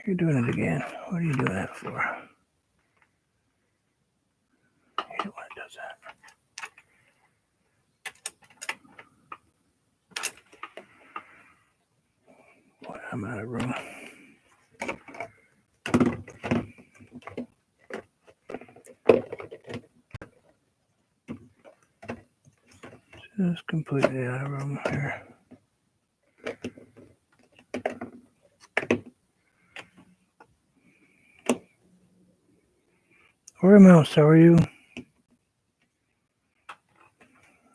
You're doing it again. What are you doing that for? I hate when it does that. Boy, I'm out of room. Just completely out of room here. Ori Mouse, how are you?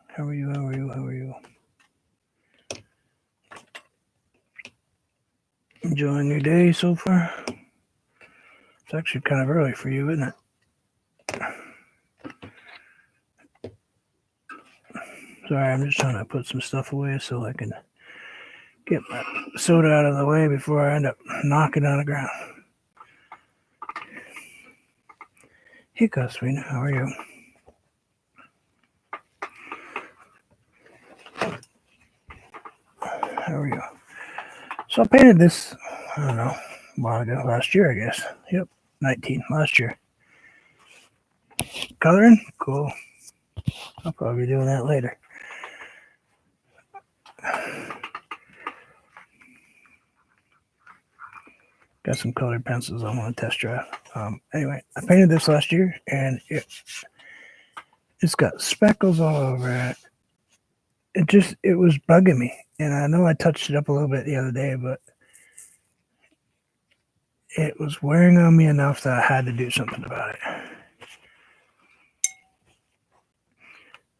How are you? How are you? How are you? Enjoying your day so far? It's actually kind of early for you, isn't it? Sorry, I'm just trying to put some stuff away so I can get my soda out of the way before I end up knocking on the ground. Hey, Goswin, how are you? How are you? So I painted this, I don't know, a while ago, last year, I guess. Yep, 19, last year. Coloring? Cool. I'll probably be doing that later. Got some colored pencils I want to test drive. Anyway, I painted this last year, and it's got speckles all over it. It was bugging me, and I know I touched it up a little bit the other day, but it was wearing on me enough that I had to do something about it.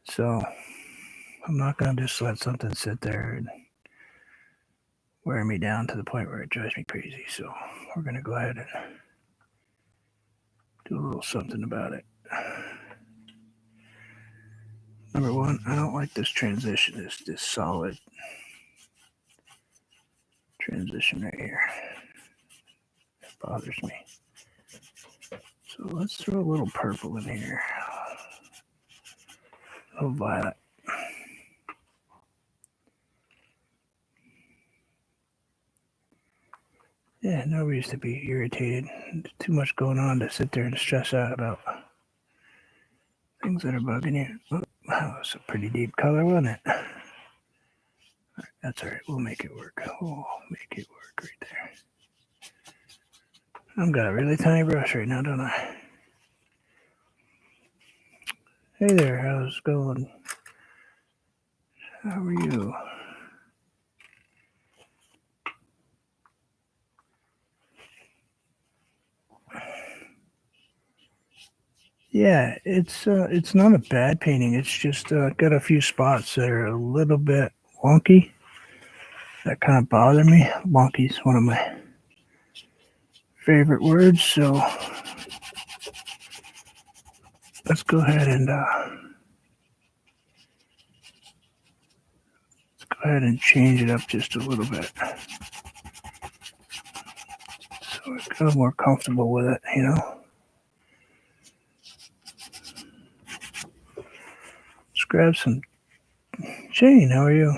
So I'm not going to just let something sit there and wear me down to the point where it drives me crazy. So we're going to go ahead and do a little something about it. Number one, I don't like this transition, this solid transition right here. It bothers me. So let's throw a little purple in here. A little violet. Yeah, no reason to be irritated. There's too much going on to sit there and stress out about things that are bugging you. Oh, that was a pretty deep color, wasn't it? All right, that's all right. We'll make it work. We'll make it work right there. I've got a really tiny brush right now, don't I? Hey there, how's it going? How are you? Yeah, it's not a bad painting. It's just got a few spots that are a little bit wonky. That kind of bother me. Wonky is one of my favorite words. So let's go ahead and change it up just a little bit, so I feel more comfortable with it. You know. Let's grab some. Jane, how are you?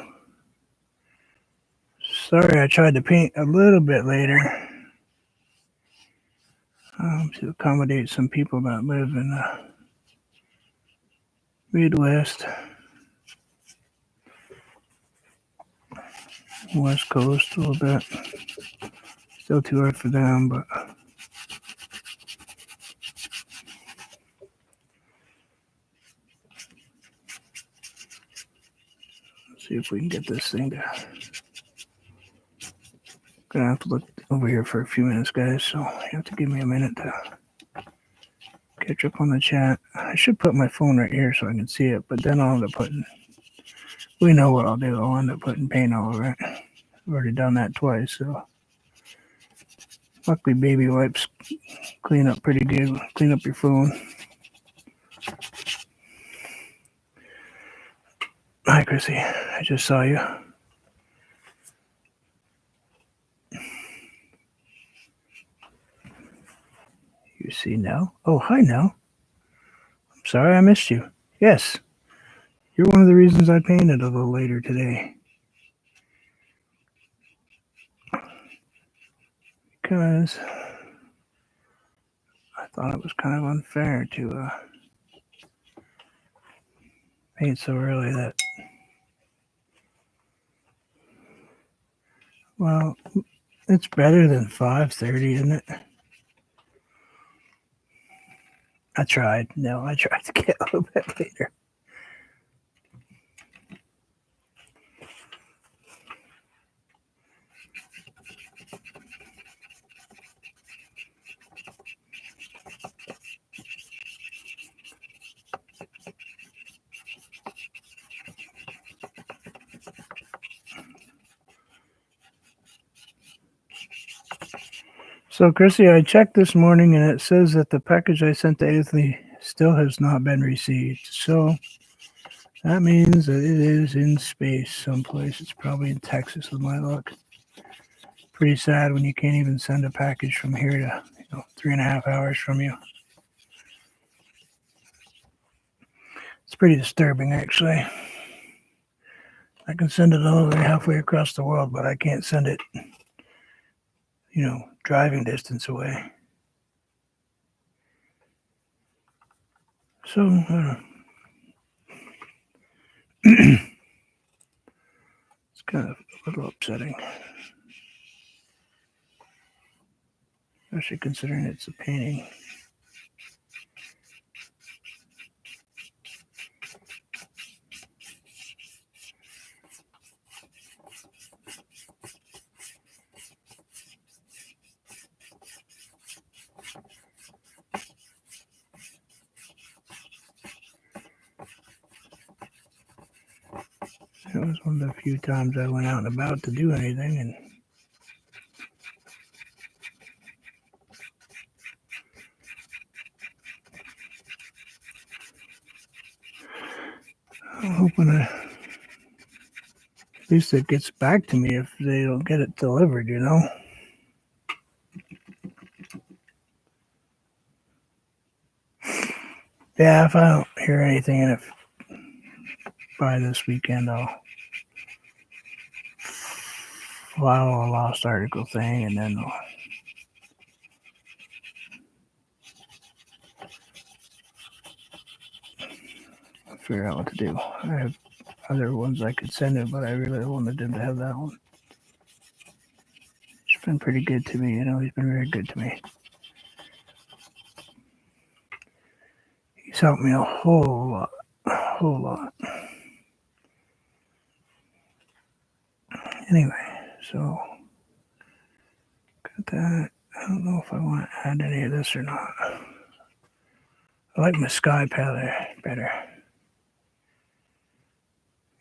Sorry, I tried to paint a little bit later to accommodate some people that live in the Midwest, West Coast a little bit. Still too early for them, but let's see if we can get this thing to. Gonna have to look over here for a few minutes, guys, so you have to give me a minute to catch up on the chat. I should put my phone right here so I can see it, but then I'll end up putting, we know what I'll do. I'll end up putting paint all over it. I've already done that twice, so luckily baby wipes clean up pretty good. Clean up your phone. Hi, Chrissy. I just saw you. You see Nell? Oh, hi, Nell. I'm sorry I missed you. Yes, you're one of the reasons I painted a little later today. because I thought it was kind of unfair to paint so early that, well, it's better than 5:30, isn't it? I tried. No, I tried to get a little bit later. So, Chrissy, I checked this morning and it says that the package I sent to Anthony still has not been received. So that means that it is in space someplace. It's probably in Texas with my luck. Pretty sad when you can't even send a package from here to 3.5 hours from you. It's pretty disturbing, actually. I can send it all the way halfway across the world, but I can't send it, driving distance away. So, it's kind of a little upsetting. Especially considering it's a painting. It was one of the few times I went out and about to do anything, and I'm hoping at least it gets back to me if they don't get it delivered, Yeah, if I don't hear anything, and if by this weekend I'll file a lost article thing, and then I'll figure out what to do. I have other ones I could send it, but I really wanted him to have that one. He's been pretty good to me, he's been very good to me. He's helped me a whole lot. Anyway, so got that. I don't know if I want to add any of this or not. I like my sky palette better.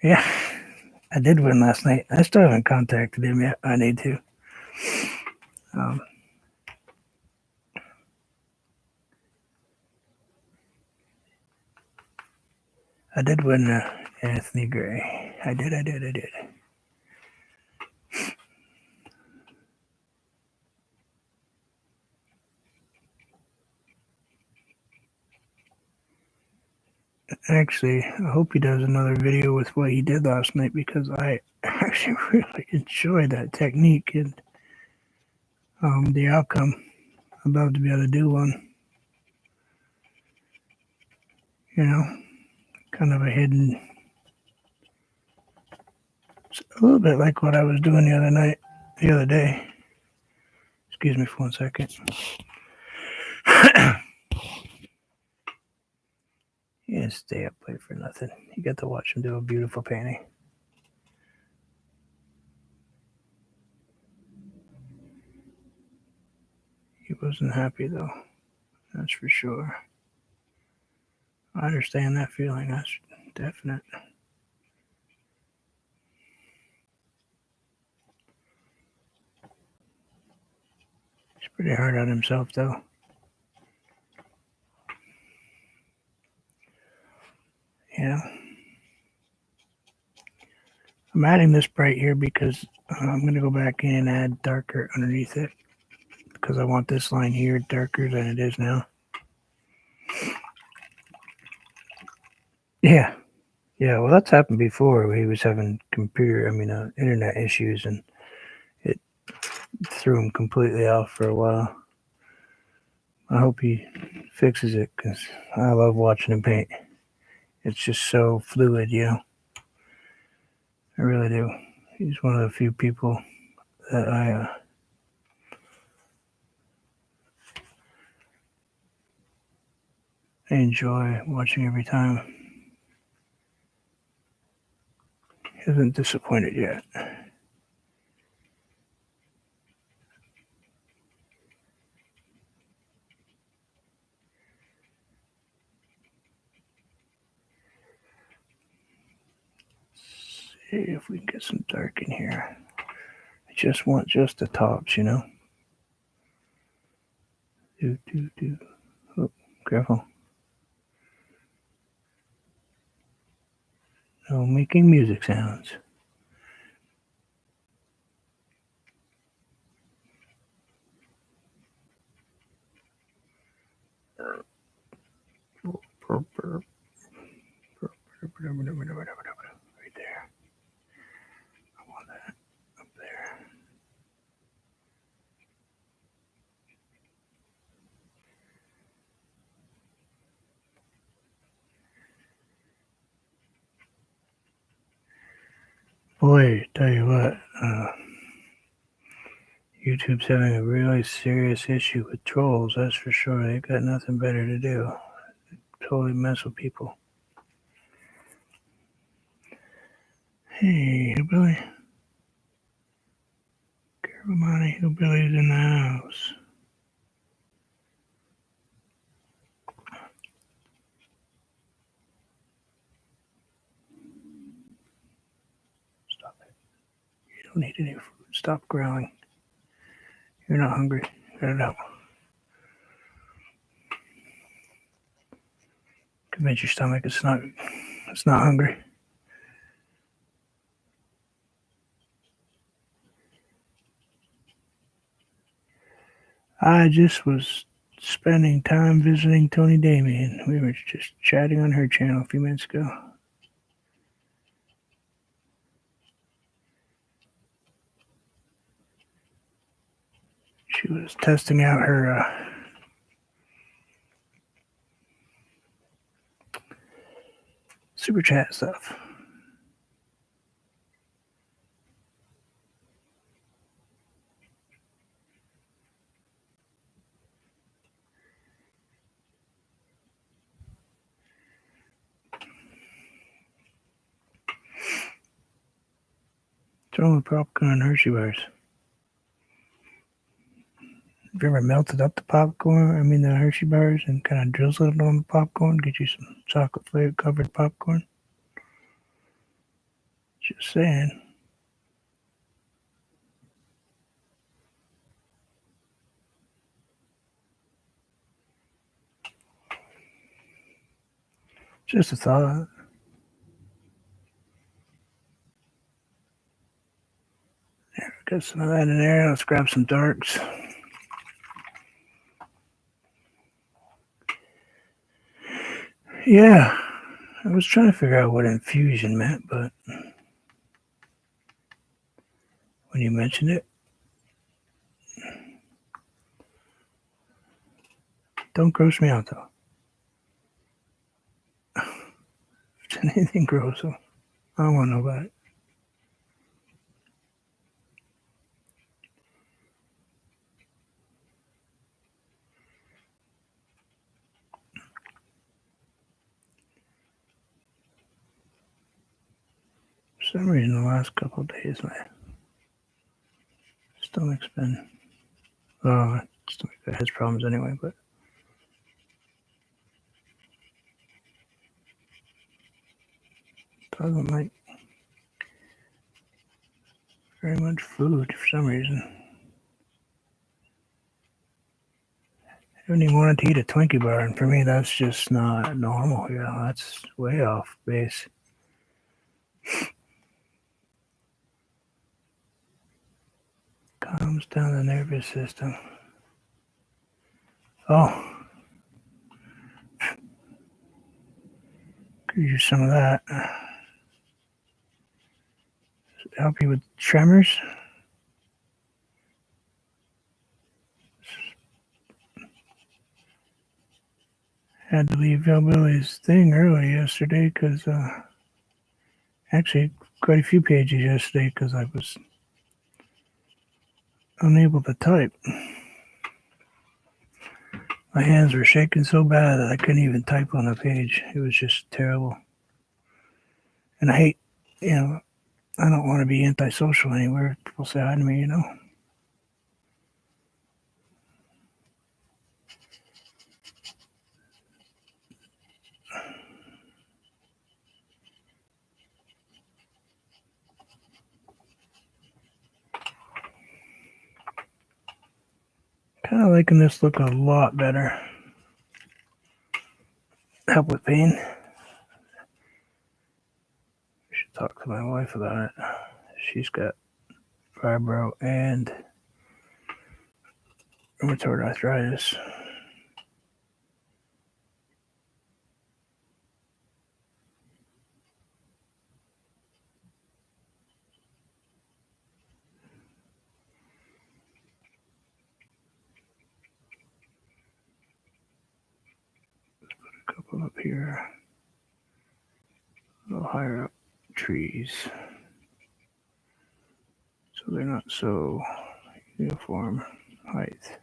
Yeah, I did win last night. I still haven't contacted him yet. I need to. I did win Anthony Gray. I did. Actually, I hope he does another video with what he did last night, because I actually really enjoyed that technique and the outcome. I'd love to be able to do one. Kind of a hidden, a little bit like what I was doing the other day. Excuse me for 1 second. You didn't stay up late for nothing. You got to watch him do a beautiful painting. He wasn't happy though. That's for sure. I understand that feeling. That's definite. He's pretty hard on himself though. Yeah. I'm adding this bright here because I'm going to go back in and add darker underneath it, because I want this line here darker than it is now. Yeah. Well, that's happened before. He was having internet issues, and it threw him completely off for a while. I hope he fixes it because I love watching him paint. It's just so fluid, you know. I really do. He's one of the few people that I enjoy watching every time. He hasn't disappointed yet. See if we can get some dark in here. I just want just the tops, you know. Do. Oh, careful. No making music sounds. Right there. I want that up there. Boy, tell you what, YouTube's having a really serious issue with trolls, that's for sure. They've got nothing better to do. Totally mess with people. Hey, Hillbilly. Caravana Hillbilly's in the house. Stop it. You don't need any food. Stop growling. You're not hungry. Cut it out. Convince your stomach it's not hungry. I just was spending time visiting Tony Damien. We were just chatting on her channel a few minutes ago. She was testing out her super chat stuff. What's wrong with popcorn and Hershey bars? Have you ever melted up the popcorn? The Hershey bars and kind of drizzled it on the popcorn? Get you some chocolate flavored covered popcorn? Just saying. Just a thought. There, got some of that in there. Let's grab some darks. Yeah, I was trying to figure out what infusion meant, but when you mentioned it, don't gross me out though. If it's anything gross, I don't want to know about it. For some reason, the last couple of days, my stomach's been. Stomach has problems anyway, but. Doesn't like very much food for some reason. I haven't even wanted to eat a Twinkie bar, and for me, that's just not normal. You know, that's way off base. Calms down the nervous system. Oh, could use some of that. Help you with tremors? Had to leave Hillbilly's thing early yesterday because, actually, quite a few pages yesterday because I was unable to type. My hands were shaking so bad that I couldn't even type on a page. It was just terrible. And I hate, I don't want to be antisocial anywhere. People say hi to me, Kind of liking this look a lot better. Help with pain. I should talk to my wife about it. She's got fibro and rheumatoid arthritis. Let's put a couple up here. A little higher up trees. So they're not so uniform height.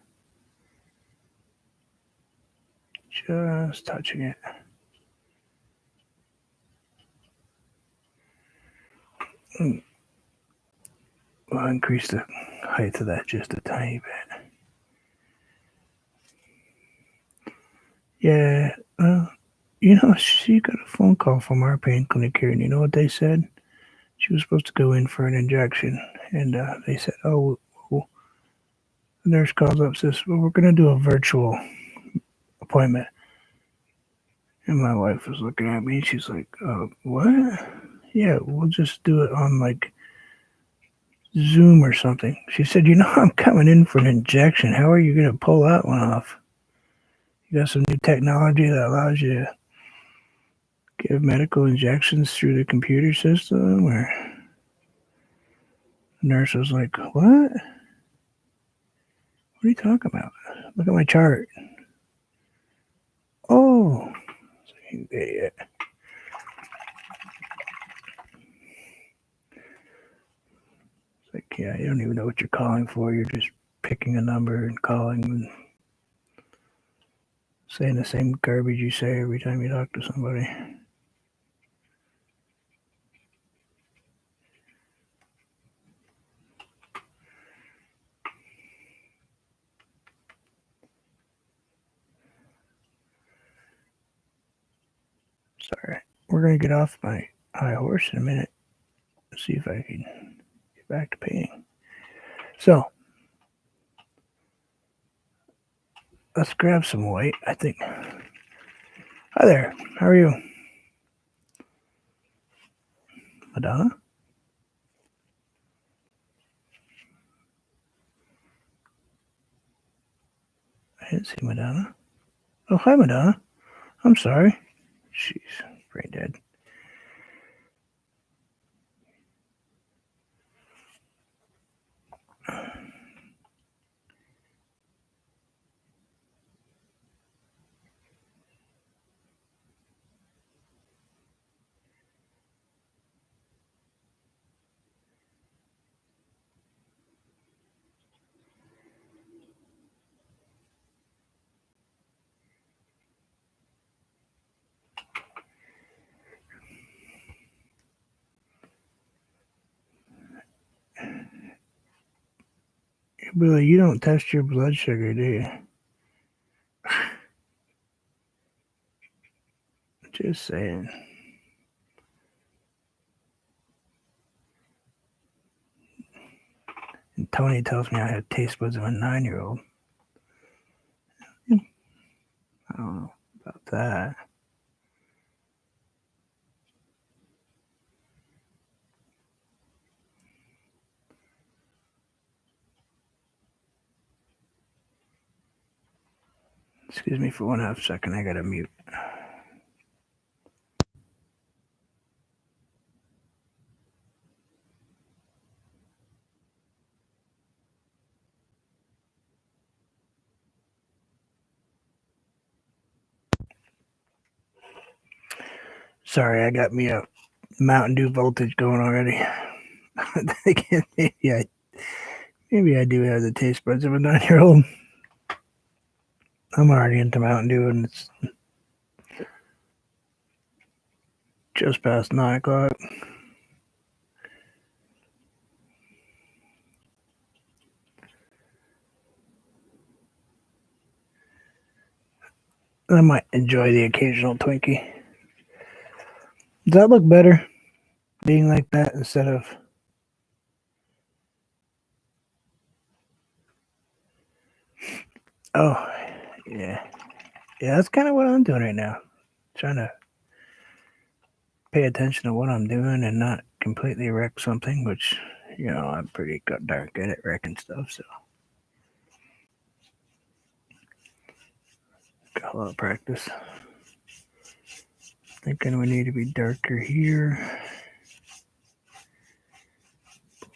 Just touching it. I'll increase the height of that just a tiny bit. Yeah, she got a phone call from our pain clinic here, and you know what they said? She was supposed to go in for an injection, and they said, "Oh, well," the nurse calls up, says, "Well, we're going to do a virtual appointment." And my wife was looking at me, and she's like, "What?" "Yeah, we'll just do it on like Zoom or something." She said, "I'm coming in for an injection. How are you going to pull that one off? You got some new technology that allows you to give medical injections through the computer system?" Or the nurse was like, "What? What are you talking about? Look at my chart." "Oh, you idiot." It's like, yeah, you don't even know what you're calling for. You're just picking a number and calling and saying the same garbage you say every time you talk to somebody. Sorry. We're going to get off my high horse in a minute. See if I can get back to painting. So, let's grab some white, I think. Hi there. How are you? Madonna? I didn't see Madonna. Oh, hi, Madonna. I'm sorry. She's brain dead. Billy, you don't test your blood sugar, do you? Just saying. And Tony tells me I have taste buds of a 9-year-old. I don't know about that. Excuse me for 1/2 second. I gotta mute. Sorry, I got me a Mountain Dew voltage going already. Maybe I do have the taste buds of a 9-year-old. I'm already into Mountain Dew, and it's just past 9 o'clock. I might enjoy the occasional Twinkie. Does that look better? Being like that instead of... Oh, yeah. Yeah, that's kind of what I'm doing right now. Trying to pay attention to what I'm doing and not completely wreck something, which, I'm pretty darn good at wrecking stuff, so. Got a lot of practice. Thinking we need to be darker here.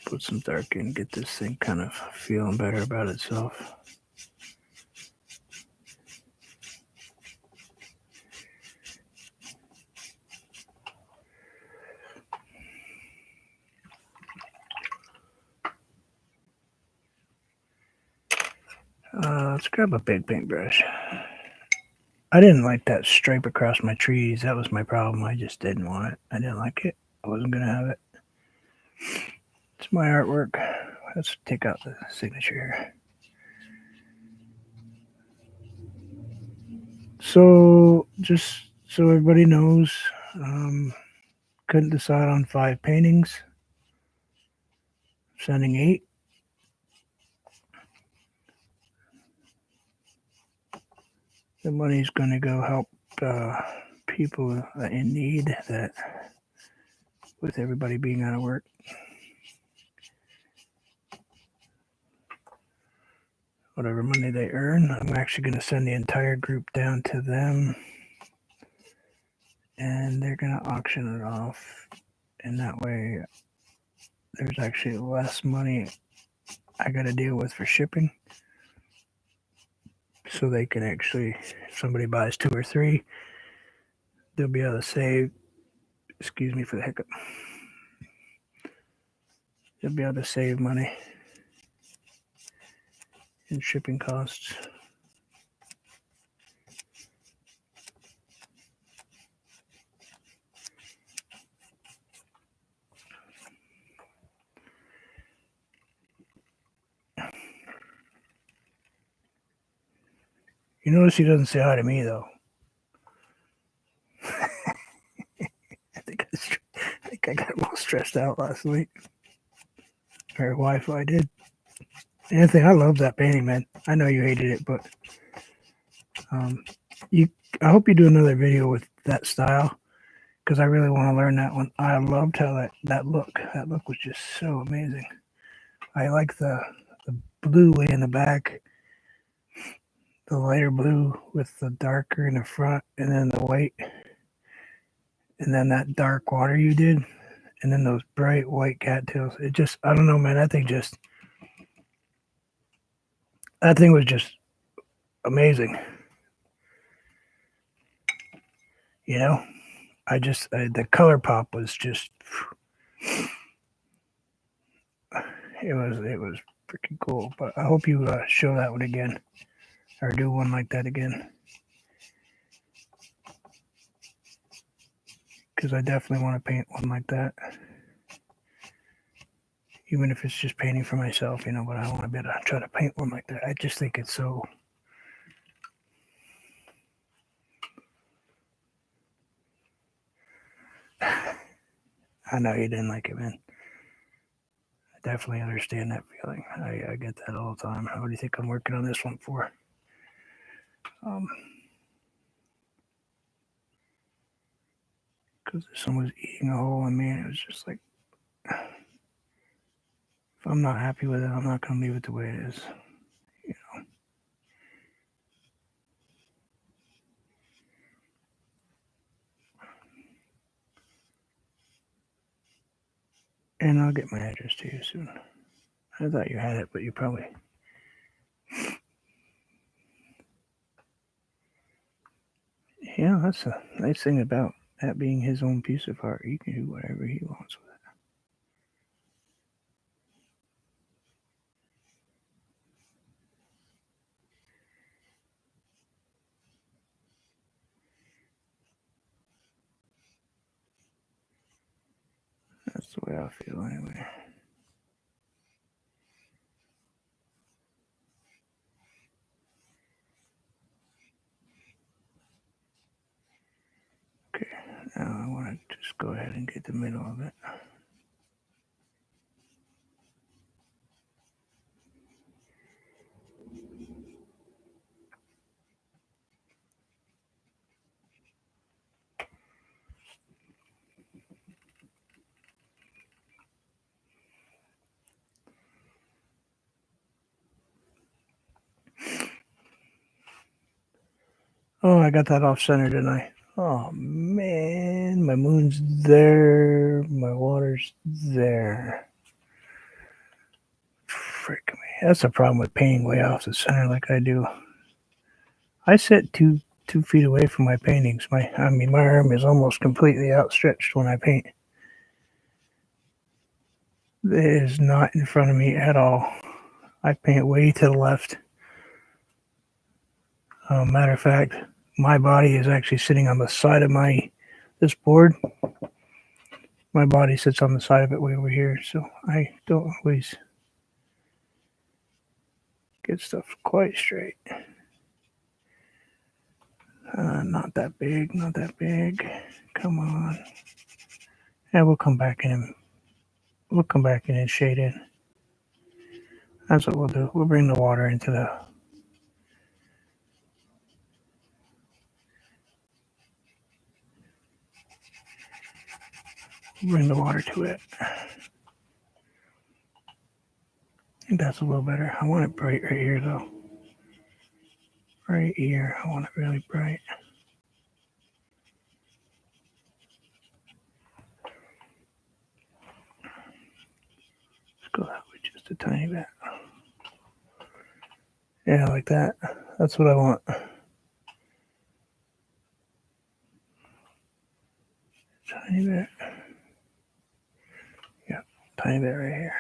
Put some dark in, get this thing kind of feeling better about itself. Let's grab a big paintbrush. I didn't like that stripe across my trees. That was my problem. I just didn't want it. I didn't like it. I wasn't going to have it. It's my artwork. Let's take out the signature here. So, just so everybody knows, couldn't decide on 5 paintings. Sending 8. The money's going to go help people in need, that with everybody being out of work. Whatever money they earn, I'm actually going to send the entire group down to them, and they're going to auction it off, and that way there's actually less money I got to deal with for shipping, so they can actually, if somebody buys 2 or 3, they'll be able to save, excuse me for the hiccup, they'll be able to save money in shipping costs. You notice he doesn't say hi to me, though. I think I got a little stressed out last night. Or Wi-Fi did. Anthony, I love that painting, man. I know you hated it, but I hope you do another video with that style, because I really want to learn that one. I loved how that look. That look was just so amazing. I like the blue way in the back, the lighter blue with the darker in the front, and then the white, and then that dark water you did, and then those bright white cattails. It just, I don't know, man. That thing was just amazing. The color pop was just, it was freaking cool. But I hope you show that one again, or do one like that again, because I definitely want to paint one like that, even if it's just painting for myself, but I want to be able to try to paint one like that. I just think it's so, I know you didn't like it, man. I definitely understand that feeling. I get that all the time. What do you think I'm working on this one for? Because someone was eating a hole in me, and it was just like, if I'm not happy with it, I'm not going to leave it the way it is. And I'll get my address to you soon. I thought you had it, but you probably... Yeah, that's a nice thing about that being his own piece of art, he can do whatever he wants with it. That's the way I feel anyway. Okay, now I want to just go ahead and get the middle of it. Oh, I got that off center, didn't I? Oh man, my moon's there, my water's there. Frick me. That's the problem with painting way off the center like I do. I sit 2 feet away from my paintings. My arm is almost completely outstretched when I paint. It is not in front of me at all. I paint way to the left. Matter of fact, my body is actually sitting on the side of this board. My body sits on the side of it way over here, so I don't always get stuff quite straight. Not that big, not that big. Come on. Yeah, we'll come back in. We'll come back in and shade in. That's what we'll do. We'll bring the water into bring the water to it. I think that's a little better. I want it bright right here though. Right here. I want it really bright. Let's go that way just a tiny bit. Yeah, like that. That's what I want. Tiny bit. Yeah, tiny bit right here.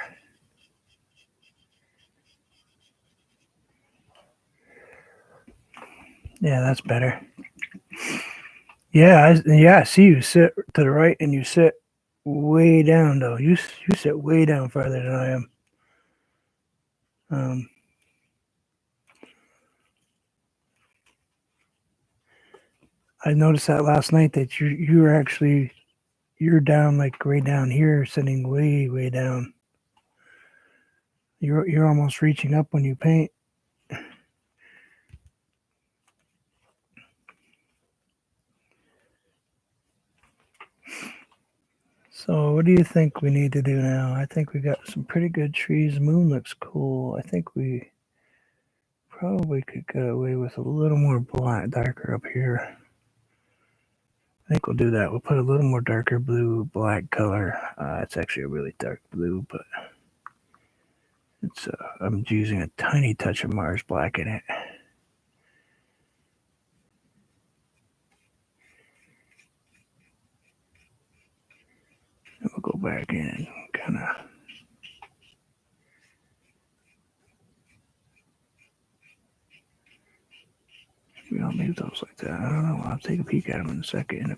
Yeah, that's better. Yeah, I see you sit to the right and you sit way down though. You sit way down farther than I am. I noticed that last night that you're down like way down here, sitting way down. You're almost reaching up when you paint. So what do you think we need to do now? I think we got some pretty good trees. The moon looks cool. I think we probably could get away with a little more black, darker up here. I think we'll do that. We'll put a little more darker blue, black color. It's actually a really dark blue, but it's I'm using a tiny touch of Mars black in it. And we'll go back in and kind of we don't leave those like that. I don't know. I'll take a peek at them in a second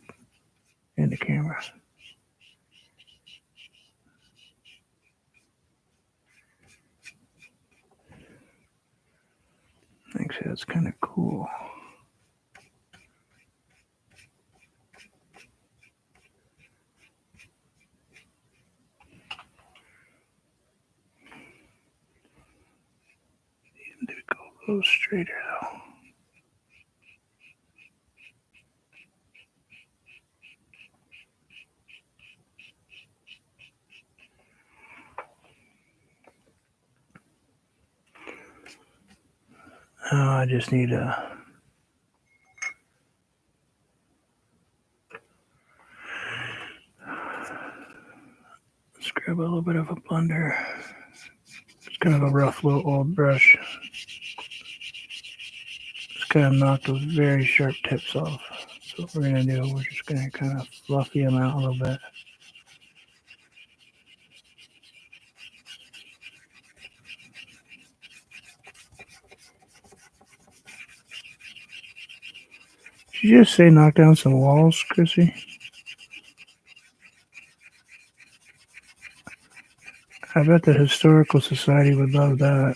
in the camera. Actually, that's kind of cool. Need to go a little straighter though. I just need a let's grab a little bit of a blender. It's kind of a rough little old brush. Just kind of knock those very sharp tips off. So what we're going to do. We're just going to kind of fluffy them out a little bit. Did you just say knock down some walls, Chrissy? I bet the Historical Society would love that.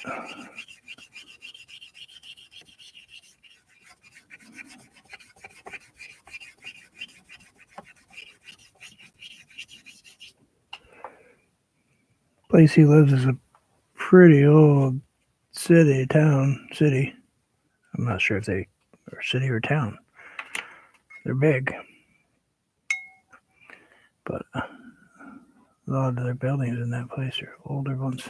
Place he lives is a pretty old city. I'm not sure if they are city or town. They're big. But a lot of their buildings in that place are older ones.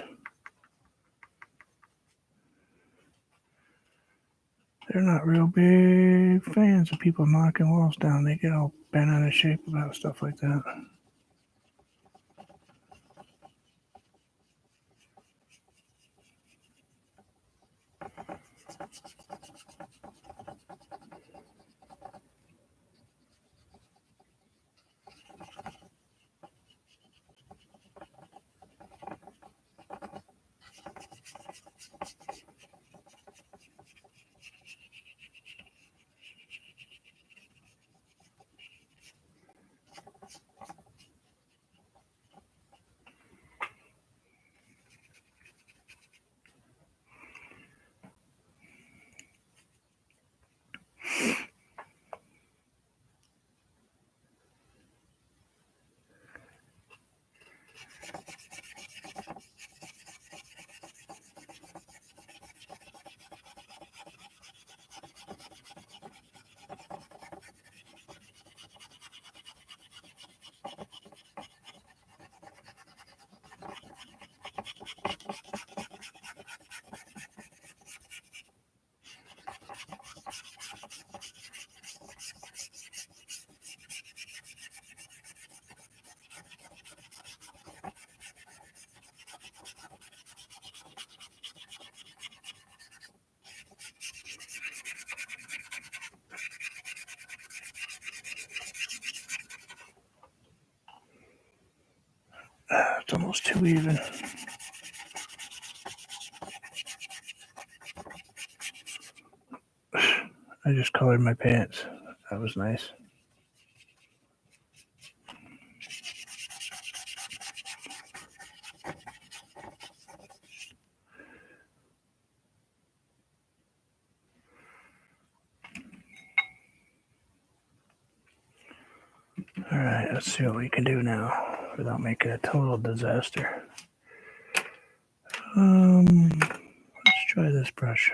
They're not real big fans of people knocking walls down. They get all bent out of shape about stuff like that. It's almost too even. I just colored my pants. That was nice. All right, let's see what we can do now without making a total disaster. Let's try this brush.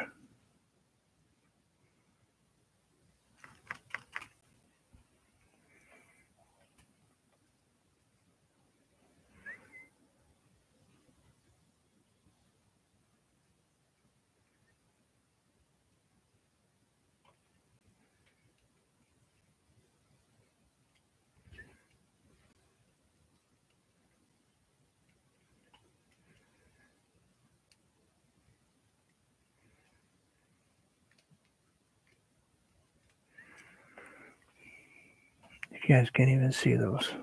You guys can't even see those.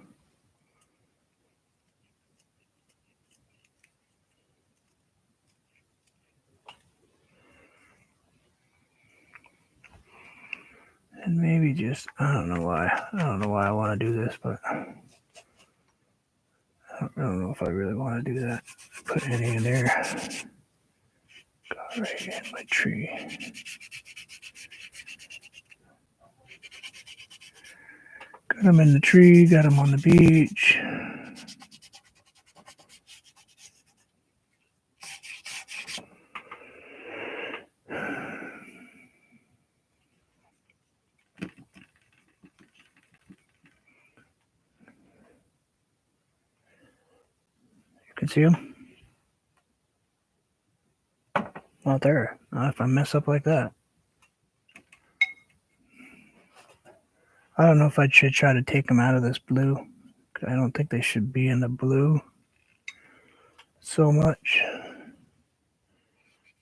And maybe just, I don't know why I want to do this, but I don't know if I really want to do that. Put any in there. Got right in my tree. Got them in the tree, got them on the beach. You can see them? Not there. Not if I mess up like that. I don't know if I should try to take them out of this blue. I don't think they should be in the blue so much.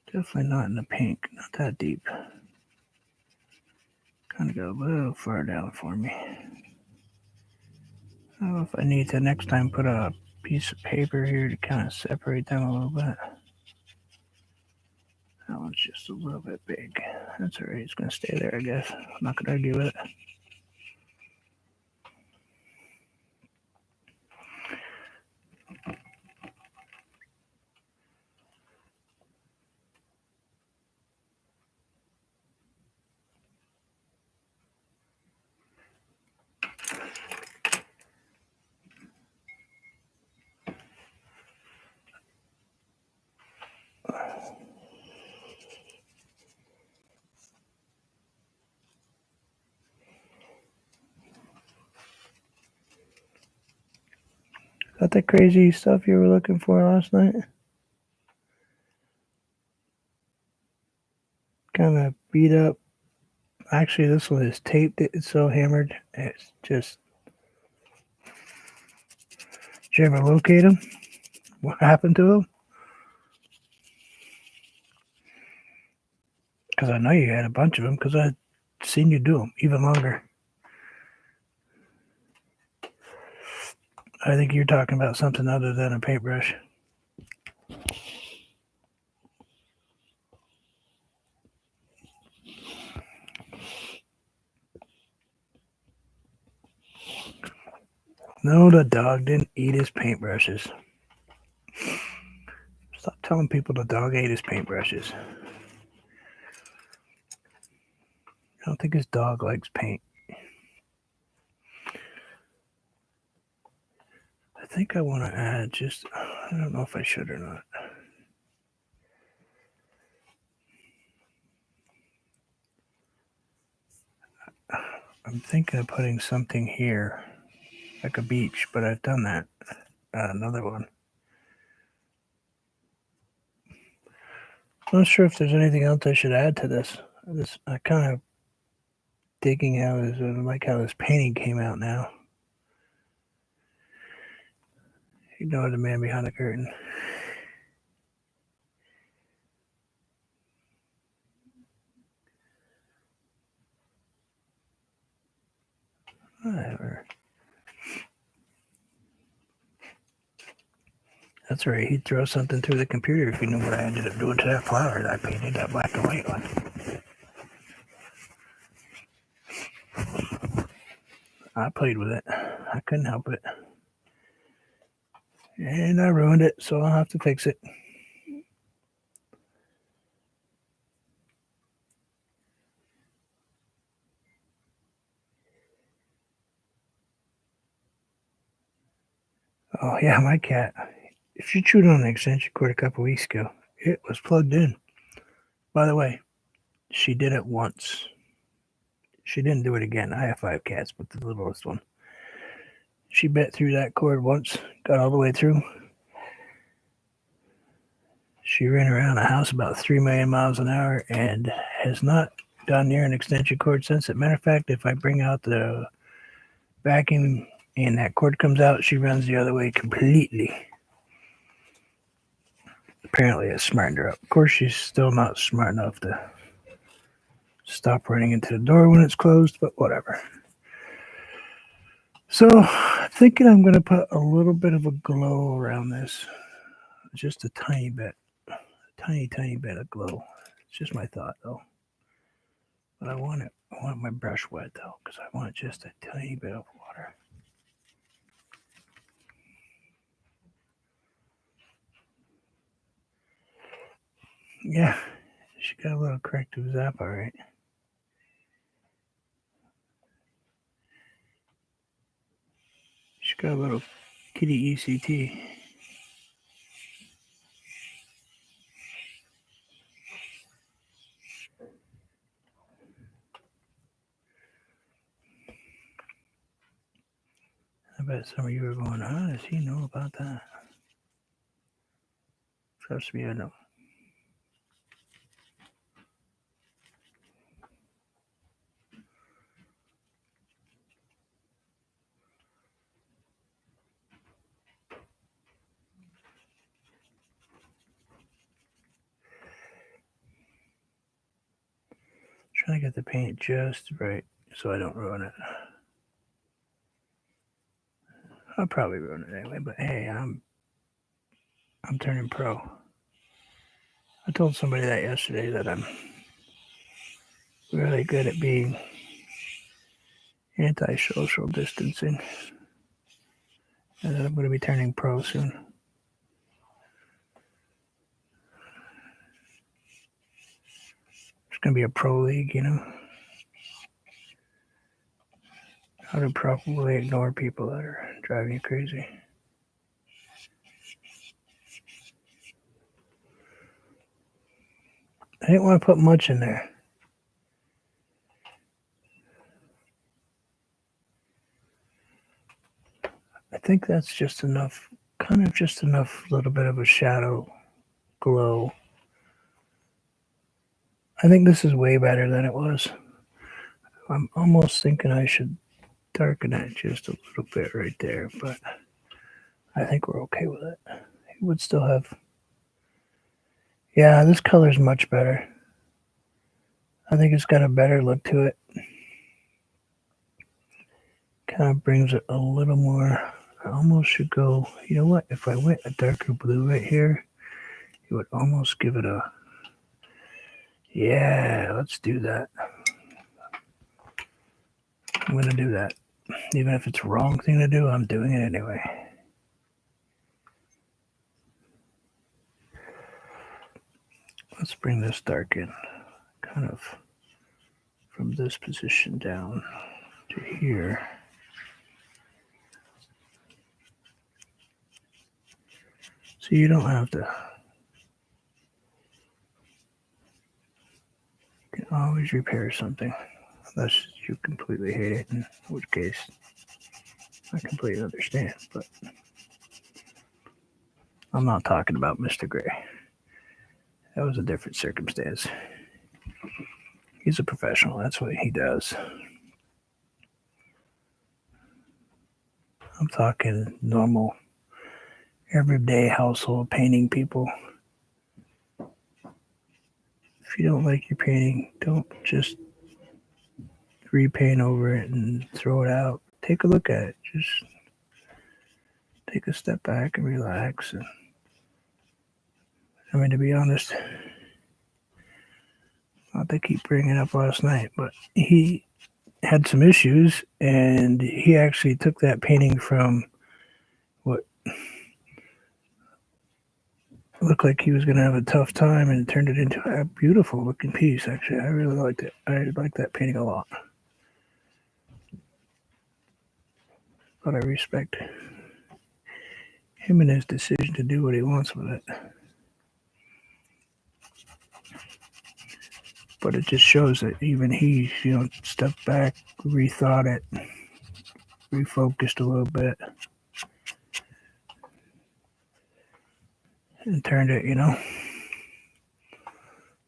Definitely not in the pink. Not that deep. Kind of go a little far down for me. I don't know if I need to next time put a piece of paper here to kind of separate them a little bit. That one's just a little bit big. That's alright, it's going to stay there, I guess. I'm not going to argue with it. Is that the crazy stuff you were looking for last night? Kind of beat up. Actually, this one is taped. It's so hammered. It's just. Did you ever locate them? What happened to them? Because I know you had a bunch of them because I've seen you do them even longer. I think you're talking about something other than a paintbrush. No, the dog didn't eat his paintbrushes. Stop telling people the dog ate his paintbrushes. I don't think his dog likes paint. I think I want to add just, I don't know if I should or not. I'm thinking of putting something here, like a beach, but I've done that. Another one. I'm not sure if there's anything else I should add to this. I kind of digging how this, I like how this painting came out now. Ignore the man behind the curtain. Whatever. That's right. He'd throw something through the computer if he knew what I ended up doing to that flower that I painted, that black and white one. I played with it. I couldn't help it. And I ruined it, so I'll have to fix it. Oh, yeah, my cat. If she chewed on an extension cord a couple weeks ago, it was plugged in. By the way, she did it once. She didn't do it again. I have 5 cats, but the littlest one. She bit through that cord once, got all the way through. She ran around the house about 3 million miles an hour and has not gone near an extension cord since. As a matter of fact, if I bring out the vacuum and that cord comes out, she runs the other way completely. Apparently, it smartened her up. Of course, she's still not smart enough to stop running into the door when it's closed, but whatever. So, I'm thinking I'm going to put a little bit of a glow around this. Just a tiny bit. A tiny bit of glow. It's just my thought, though. But I want my brush wet, though, because I want just a tiny bit of water. Yeah, she got a little corrective zap, all right. She got a little kitty ECT. I bet some of you are going, how does he know about that? Trust me, I know. Trying to get the paint just right so I don't ruin it. I'll probably ruin it anyway, but hey, I'm turning pro. I told somebody that yesterday that I'm really good at being anti-social distancing, and that I'm going to be turning pro soon. It's going to be a pro league, you know. How to properly ignore people that are driving you crazy. I didn't want to put much in there. I think that's just enough, kind of just enough, little bit of a shadow glow. I think this is way better than it was. I'm almost thinking I should darken it just a little bit right there, but I think we're okay with it. It would still have, yeah, this color is much better. I think it's got a better look to it. Kind of brings it a little more. I almost should go, you know what, if I went a darker blue right here, it would almost give it a, yeah, let's do that. I'm going to do that. Even if it's the wrong thing to do, I'm doing it anyway. Let's bring this dark in, kind of from this position down to here. So you don't have to, you can always repair something, unless you completely hate it, in which case I completely understand, but I'm not talking about Mr. Gray. That was a different circumstance. He's a professional, that's what he does. I'm talking normal, everyday household painting people. If you don't like your painting, don't just repaint over it and throw it out. Take a look at it. Just take a step back and relax. And I mean, to be honest, not to keep bringing up last night, but he had some issues, and he actually took that painting from what looked like he was going to have a tough time and turned it into a beautiful looking piece. Actually, I really liked it. I liked that painting a lot. But I respect him and his decision to do what he wants with it. But it just shows that even he, stepped back, rethought it, refocused a little bit, and turned it,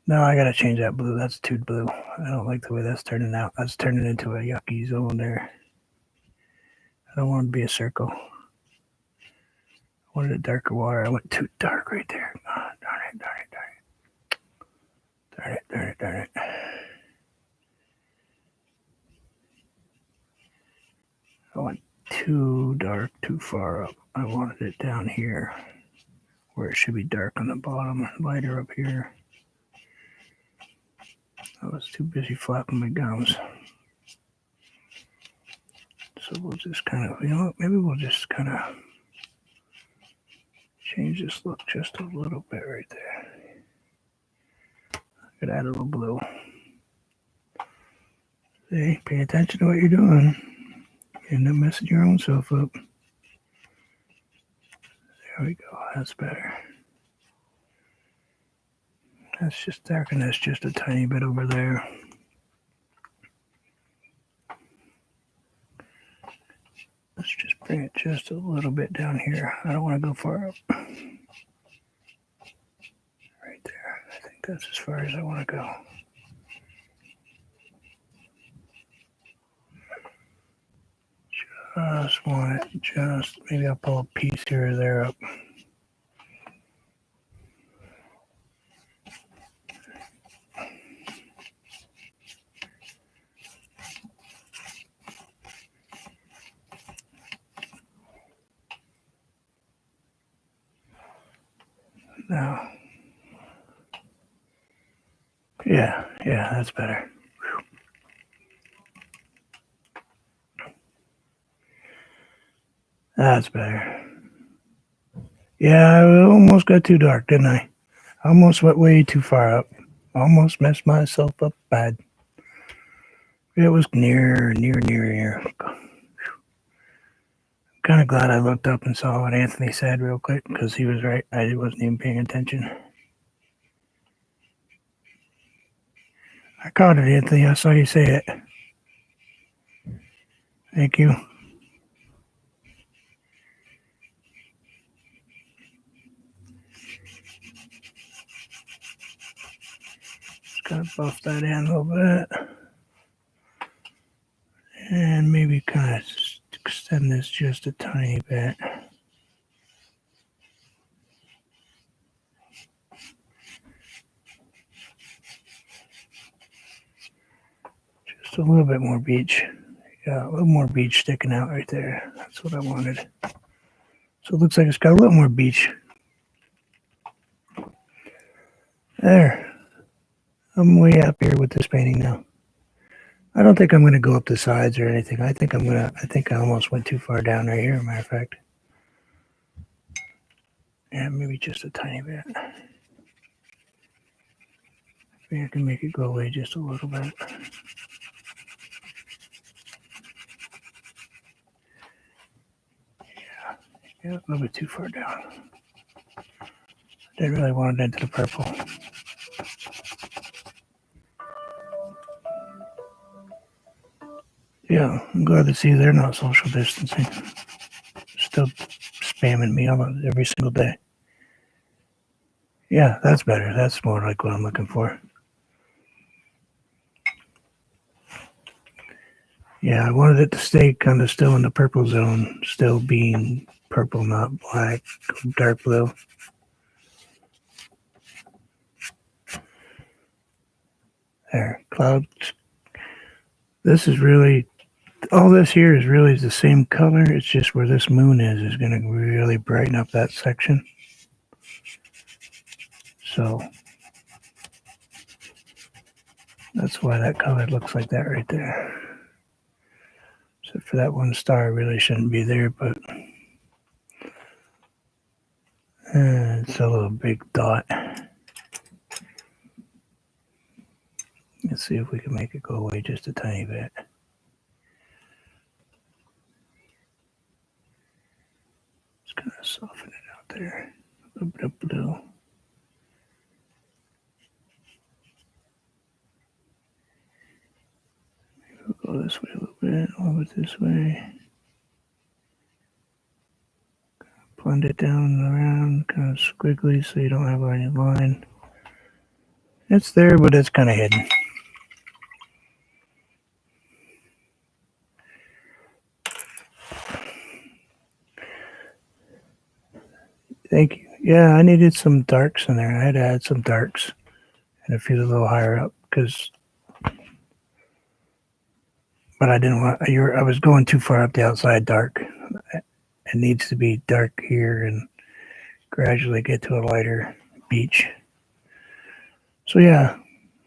No, I gotta change that blue. That's too blue. I don't like the way that's turning out. That's turning into a yucky zone there. I don't want it to be a circle. I wanted a darker water. I went too dark right there. Oh, darn it. I went too dark, too far up. I wanted it down here where it should be dark on the bottom, lighter up here. I was too busy flapping my gums. So we'll just kind of, maybe we'll just kind of change this look just a little bit right there. I could add a little blue. See, pay attention to what you're doing. You end up messing your own self up. There we go. That's better. Let's just darken this just a tiny bit over there. Let's just bring it just a little bit down here. I don't want to go far up. Right there. I think that's as far as I want to go. Just want it, maybe I'll pull a piece here or there up. Now, yeah, that's better. That's better. Yeah, I almost got too dark, didn't I? I almost went way too far up. Almost messed myself up bad. It was near. Kind of glad I looked up and saw what Anthony said real quick because he was right. I wasn't even paying attention. I caught it, Anthony. I saw you say it. Thank you. Just gotta buff that in a little bit. And maybe kind of extend this just a tiny bit. Just a little bit more beach. Yeah, a little more beach sticking out right there. That's what I wanted. So it looks like it's got a little more beach. There. I'm way happier with this painting now. I don't think I'm going to go up the sides or anything. I think I almost went too far down right here, matter of fact. Yeah, maybe just a tiny bit. Maybe I can make it go away just a little bit. Yeah, a little bit too far down. I didn't really want it into the purple. Yeah, I'm glad to see they're not social distancing. Still spamming me almost every single day. Yeah, that's better. That's more like what I'm looking for. Yeah, I wanted it to stay kind of still in the purple zone, still being purple, not black, dark blue. There, clouds. This is really, all this here is really the same color. It's just where this moon is going to really brighten up that section. So that's why that color looks like that right there. Except for that one star really shouldn't be there, but it's a little big dot. Let's see if we can make it go away just a tiny bit. Just kind of soften it out there. A little bit of blue. Maybe we'll go this way a little bit this way. Blend it down and around, kind of squiggly so you don't have any line. It's there, but it's kind of hidden. Thank you. Yeah, I needed some darks in there. I had to add some darks and a few a little higher up but I didn't want. I was going too far up the outside dark. It needs to be dark here and gradually get to a lighter beach. So yeah,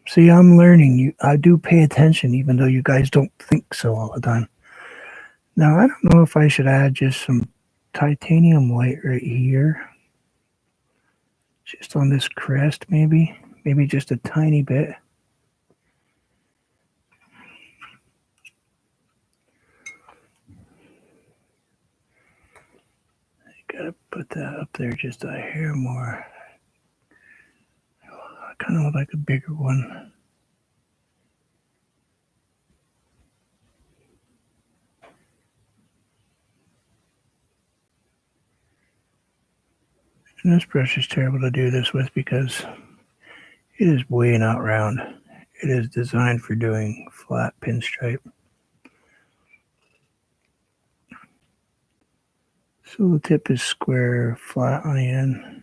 see, I'm learning. I do pay attention, even though you guys don't think so all the time. Now I don't know if I should add just some titanium white right here, just on this crest, maybe just a tiny bit. Gotta put that up there just a hair more. I kind of would like a bigger one. And this brush is terrible to do this with because it is way not round. It is designed for doing flat pinstripe. So the tip is square, flat on the end.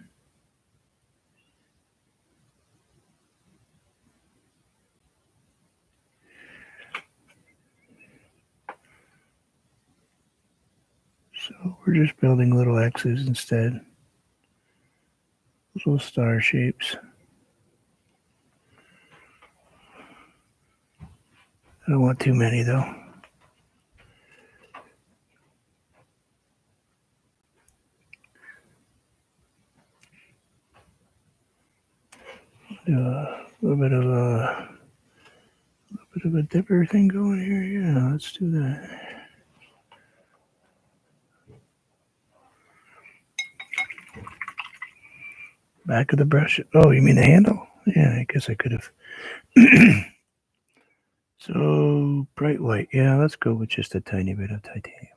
So we're just building little X's instead. Those little star shapes. I don't want too many though. Do a little bit of a dipper thing going here. Yeah, let's do that. Back of the brush. Oh, you mean the handle? Yeah, I guess I could have. So bright white. Yeah, let's go with just a tiny bit of titanium.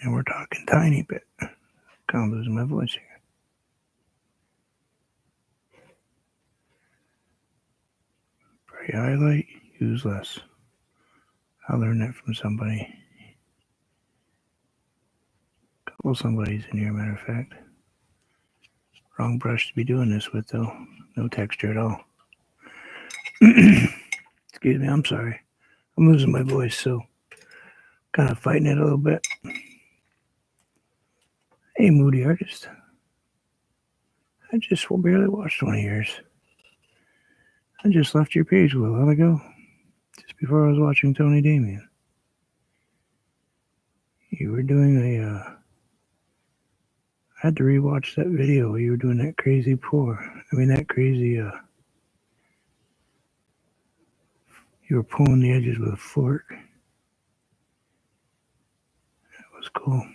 And we're talking tiny bit. Kind of losing my voice here. Bright highlight, use less. I learned that from somebody. A couple somebody's in here, matter of fact. Wrong brush to be doing this with, though. No texture at all. Excuse me, I'm sorry. I'm losing my voice, so kind of fighting it a little bit. Hey, Moody Artist. I just barely watched one of yours. I just left your page a little while ago, just before I was watching Tony Damien. You were doing I had to rewatch that video where you were doing that crazy that crazy, you were pulling the edges with a fork. That was cool.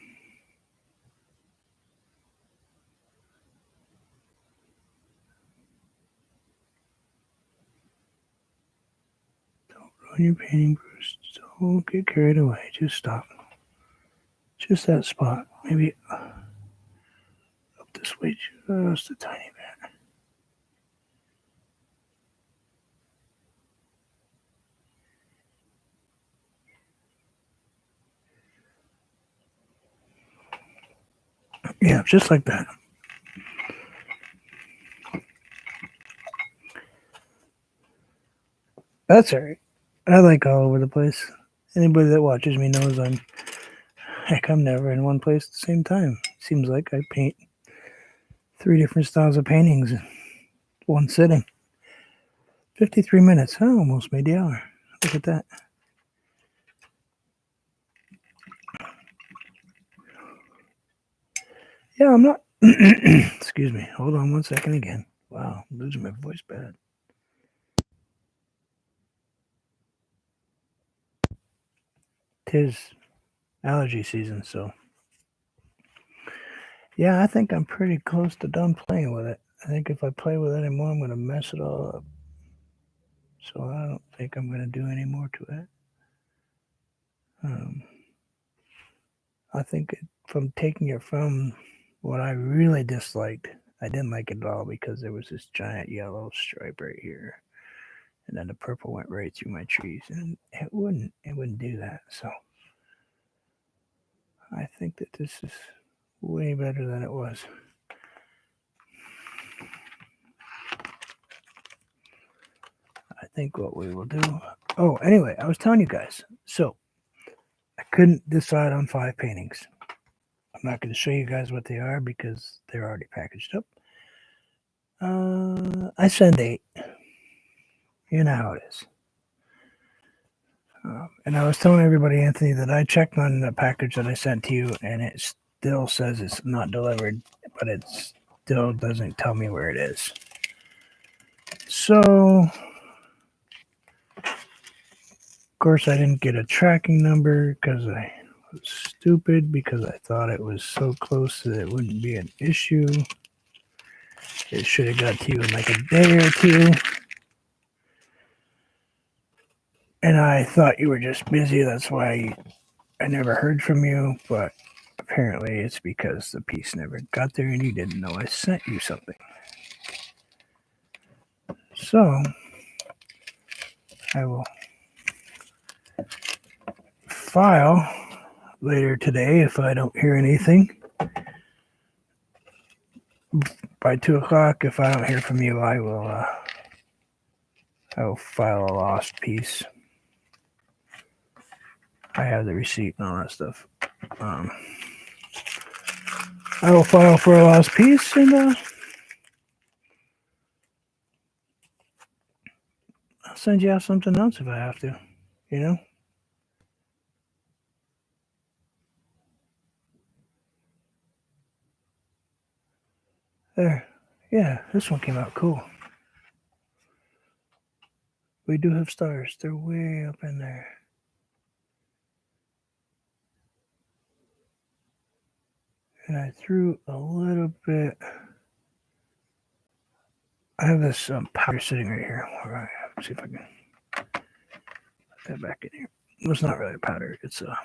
Don't ruin your painting, Bruce. Don't get carried away. Just stop. Just that spot. Maybe up this way just a tiny bit. Yeah, just like that. That's all right. I like all over the place. Anybody that watches me knows I'm never in one place at the same time. Seems like I paint 3 different styles of paintings in one sitting. 53 minutes. I almost made the hour. Look at that. Yeah, I'm not. Excuse me. Hold on 1 second again. Wow, I'm losing my voice bad. Tis allergy season, so. Yeah, I think I'm pretty close to done playing with it. I think if I play with it anymore, I'm going to mess it all up. So I don't think I'm going to do any more to it. I think from taking it from what I really disliked, I didn't like it at all because there was this giant yellow stripe right here. And then the purple went right through my trees. And it wouldn't do that. So I think that this is way better than it was. I think what we will do. Oh, anyway, I was telling you guys. So I couldn't decide on 5 paintings. I'm not going to show you guys what they are because they're already packaged up. I send 8. You know how it is. And I was telling everybody, Anthony, that I checked on the package that I sent to you, and it still says it's not delivered, but it still doesn't tell me where it is. So, of course, I didn't get a tracking number because I was stupid because I thought it was so close that it wouldn't be an issue. It should have got to you in like a day or 2. And I thought you were just busy. That's why I never heard from you. But apparently it's because the piece never got there and you didn't know I sent you something. So I will file later today if I don't hear anything. By 2 o'clock, if I don't hear from you, I will file a lost piece. I have the receipt and all that stuff. I will file for a lost piece and I'll send you out something else if I have to. You know? There. Yeah, this one came out cool. We do have stars. They're way up in there. And I threw a little bit. I have this powder sitting right here. All right, let's see if I can put that back in here. It's not really powder. It's what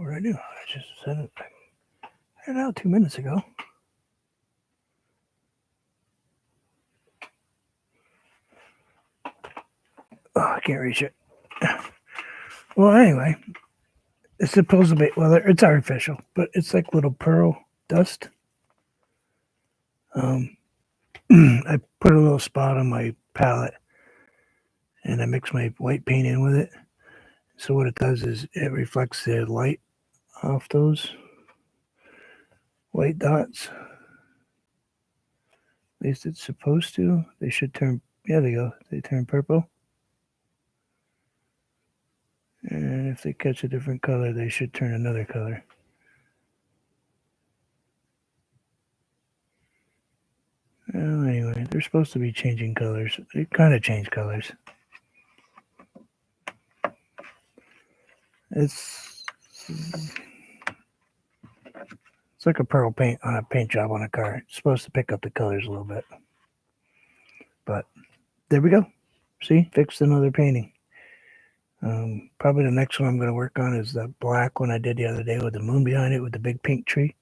did I do? I just set it. Had it out 2 minutes ago. Oh, I can't reach it. Well, anyway, it's supposed to be, well, it's artificial, but it's like little pearl dust. I put a little spot on my palette and I mix my white paint in with it. So what it does is it reflects the light off those white dots. At least it's supposed to. They should turn, yeah, they go. They turn purple. And if they catch a different color, they should turn another color. Well, anyway, they're supposed to be changing colors. They kind of change colors. It's like a pearl paint on a paint job on a car. It's supposed to pick up the colors a little bit. But there we go. See, fixed another painting. Probably the next one I'm going to work on is the black one I did the other day with the moon behind it with the big pink tree.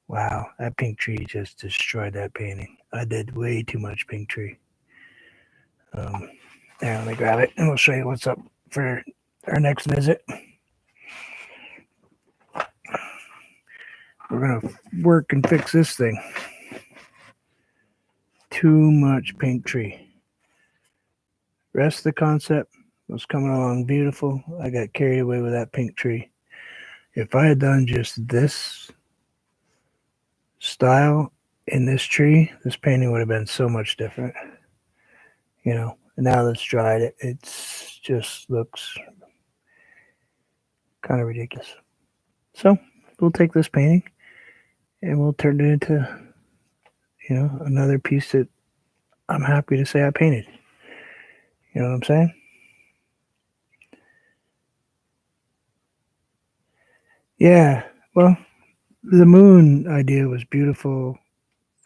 Wow, that pink tree just destroyed that painting. I did way too much pink tree. There, let me grab it and we'll show you what's up for our next visit. We're going to work and fix this thing. Too much pink tree. Rest of the concept was coming along beautiful. I got carried away with that pink tree. If I had done just this style in this tree, this painting would have been so much different. You know, and now that's dried, it just looks kind of ridiculous. So we'll take this painting and we'll turn it into, you know, another piece that I'm happy to say I painted. You know what I'm saying? Yeah, well, the moon idea was beautiful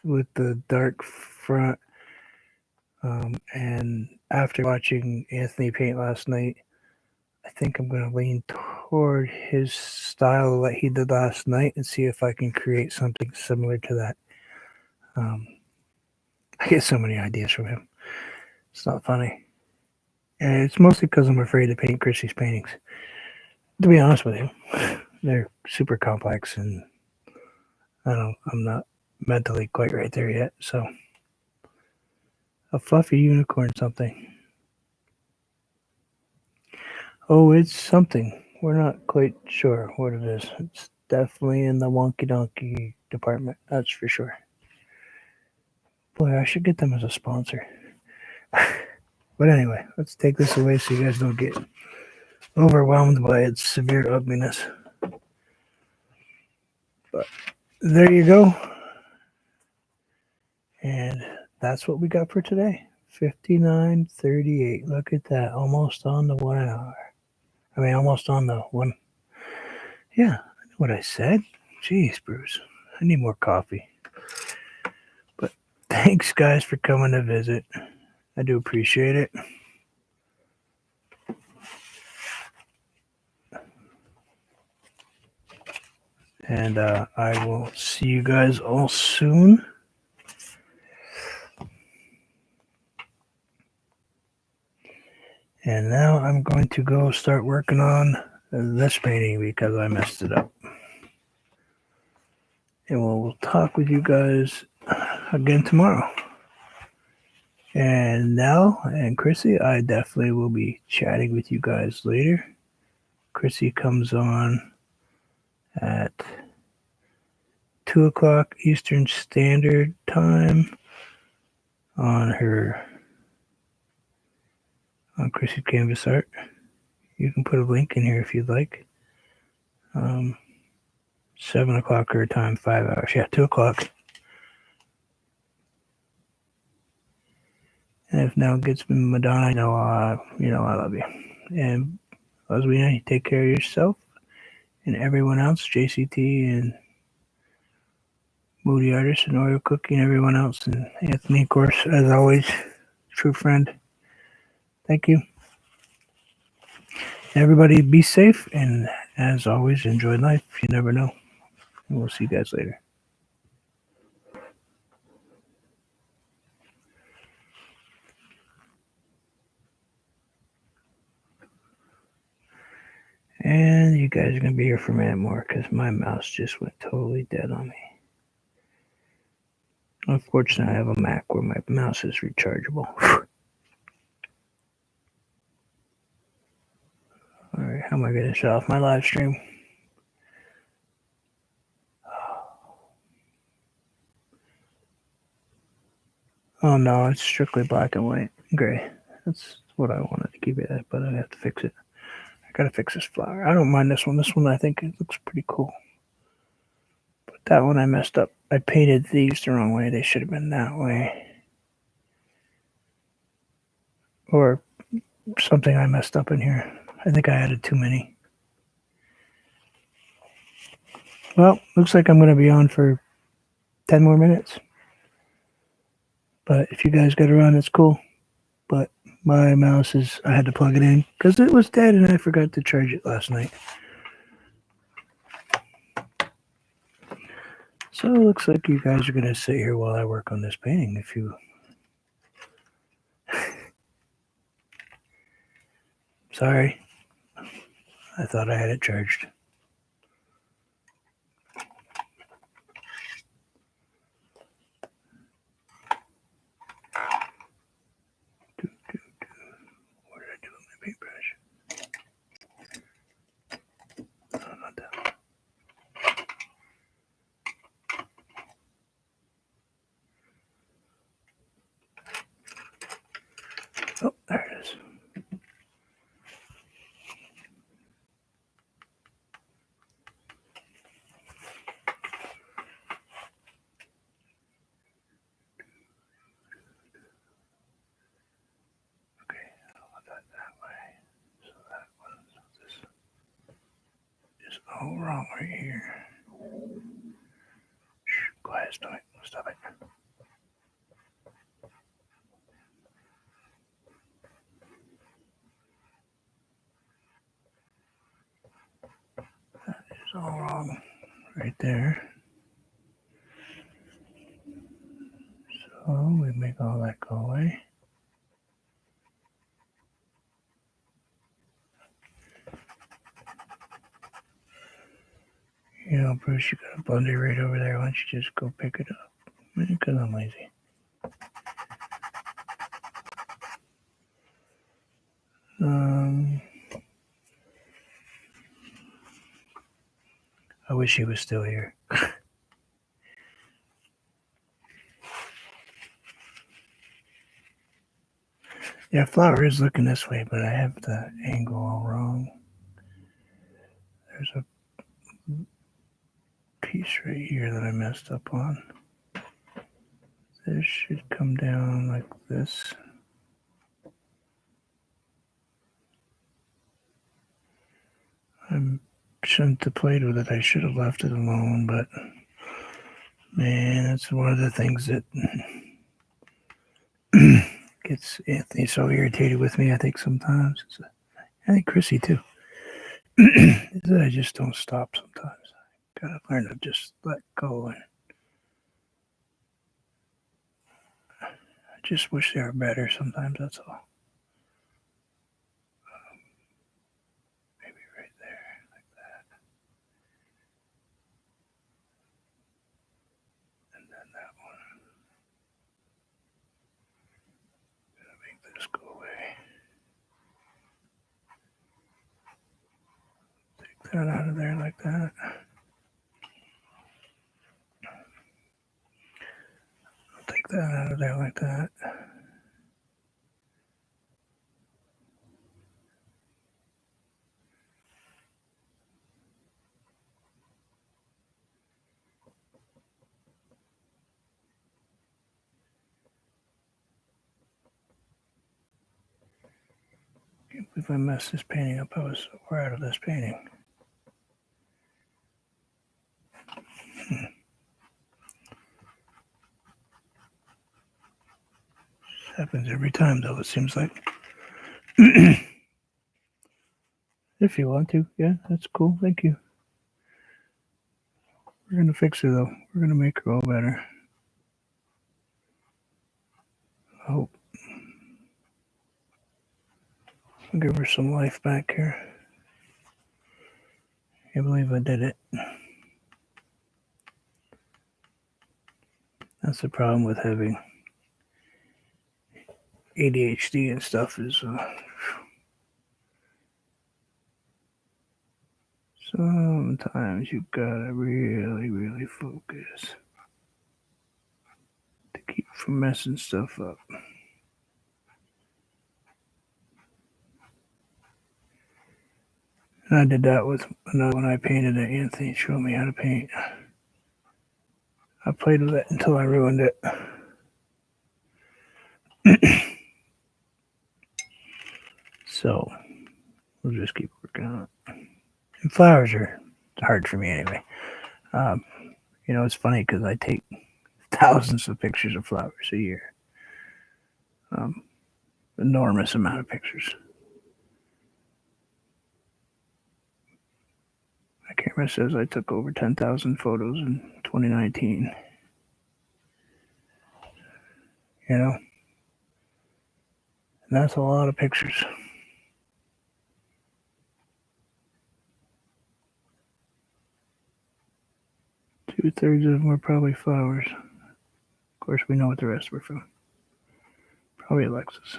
with the dark front. And after watching Anthony paint last night, I think I'm going to lean toward his style that he did last night and see if I can create something similar to that. I get so many ideas from him. It's not funny. And it's mostly because I'm afraid to paint Chrissy's paintings. To be honest with you, they're super complex and I'm not mentally quite right there yet. So a fluffy unicorn something. Oh, it's something. We're not quite sure what it is. It's definitely in the wonky donkey department. That's for sure. Boy, I should get them as a sponsor. But anyway, let's take this away so you guys don't get overwhelmed by its severe ugliness. But there you go. And that's what we got for today. 59:38. Look at that. Almost on the 1 hour. I mean, almost on the one. Yeah, I know what I said. Jeez, Bruce. I need more coffee. But thanks, guys, for coming to visit. I do appreciate it. And I will see you guys all soon. And now I'm going to go start working on this painting because I messed it up. And we'll talk with you guys again tomorrow. And Nell and Chrissy, I definitely will be chatting with you guys later. Chrissy comes on at 2 o'clock Eastern Standard Time on Chrissy's Canvas Art. You can put a link in here if you'd like. 7 o'clock her time, 5 hours. Yeah, 2 o'clock. And if now gets me Madonna, I love you. And Oswina, you take care of yourself and everyone else, JCT and Moody Artist and Oreo Cookie and everyone else. And Anthony, of course, as always, true friend. Thank you. Everybody be safe, and as always, enjoy life. You never know. And we'll see you guys later. And you guys are going to be here for a minute more because my mouse just went totally dead on me. Unfortunately, I have a Mac where my mouse is rechargeable. All right, how am I going to shut off my live stream? Oh no, it's strictly black and white, gray. That's what I wanted to keep it at, but I have to fix it. I gotta fix this flower. I don't mind this one. This one I think it looks pretty cool. But that one I messed up. I painted these the wrong way. They should have been that way. Or something I messed up in here. I think I added too many. Well, looks like I'm going to be on for 10 more minutes. But if you guys got to run, it's cool. But my mouse I had to plug it in because it was dead and I forgot to charge it last night. So it looks like you guys are going to sit here while I work on this painting. If you... Sorry. I thought I had it charged. What did I do with my paintbrush? Oh, not that one. Oh, there it is. Okay, I'll put that way. So that one, this is all wrong right here. Shh, quiet, stop it. Stop it. That is all wrong right there. So we make all that go away. You know, Bruce, you got a blender right over there. Why don't you just go pick it up? Because I'm lazy. I wish he was still here. Yeah, flower is looking this way, but I have the angle all wrong. There's a piece right here that I messed up on. This should come down like this. I shouldn't have played with it. I should have left it alone, but man, that's one of the things that gets Anthony so irritated with me, I think sometimes. I think Chrissy too. Is that I just don't stop sometimes. I gotta learn to just let go. And I just wish they were better sometimes, that's all. Maybe right there, like that. And then that one. Gonna make this go away. Take that out of there like that. that out of there like that. Can't believe I messed this painting up. I was so proud of this painting. Happens every time, though, it seems like. If you want to, yeah, that's cool. Thank you. We're gonna fix her, though. We're gonna make her all better. I hope. I'll give her some life back here. I can't believe I did it. That's the problem with having ADHD and stuff is sometimes you gotta really, really focus to keep from messing stuff up. And I did that with another one I painted that Anthony showed me how to paint. I played with it until I ruined it. So we'll just keep working on it. And flowers are hard for me anyway. It's funny because I take thousands of pictures of flowers a year. Enormous amount of pictures. My camera says I took over 10,000 photos in 2019. And that's a lot of pictures. Two-thirds of them were probably flowers. Of course, we know what the rest were from. Probably Alexis.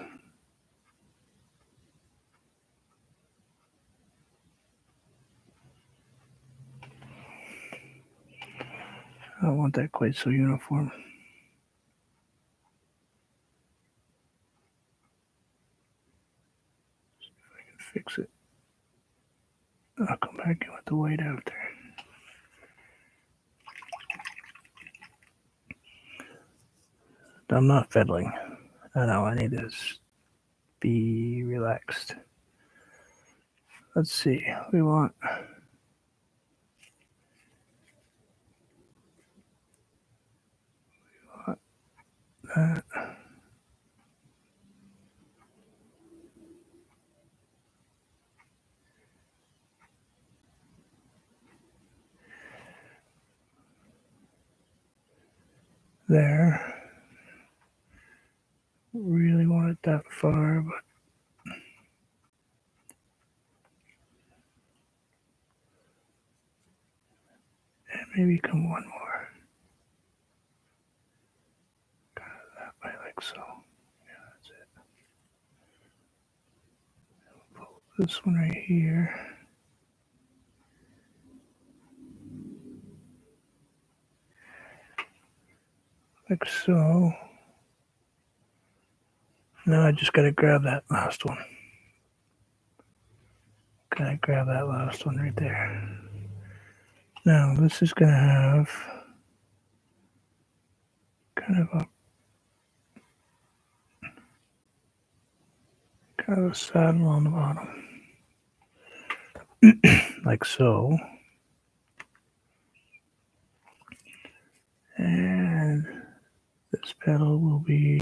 I don't want that quite so uniform. See if I can fix it. I'll come back in with the white after. I'm not fiddling. I know I need to be relaxed. Let's see. We want that. There. Really want it that far, but maybe come one more. Kind of that way, like so. Yeah, that's it. Pull this one right here. Like so. Now I just gotta grab that last one. Gotta grab that last one right there. Now this is gonna have kind of a saddle on the bottom. Like so. And this pedal will be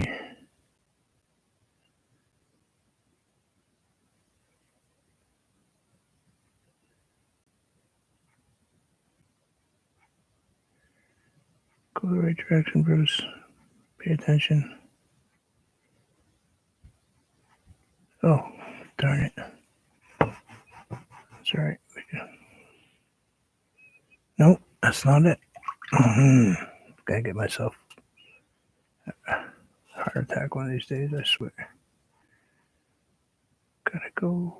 go the right direction, Bruce. Pay attention. Oh, darn it. That's all right. Nope, that's not it. Gotta get myself a heart attack one of these days, I swear. Gotta go.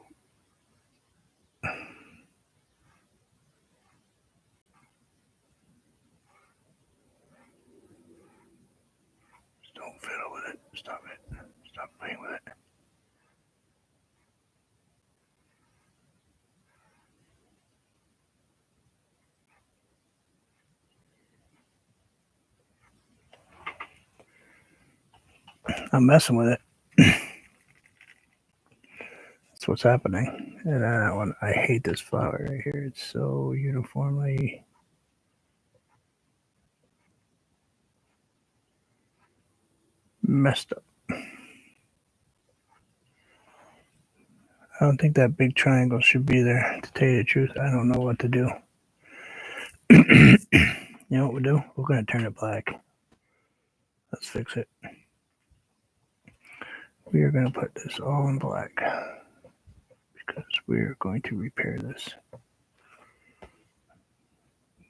it. Stop it. Stop playing with it. I'm messing with it. That's what's happening. And that one, I hate this flower right here. It's so uniformly messed up. I don't think that big triangle should be there. To tell you the truth, I don't know what to do. You know what we'll do? We're going to turn it black. Let's fix it. We are going to put this all in black because we are going to repair this.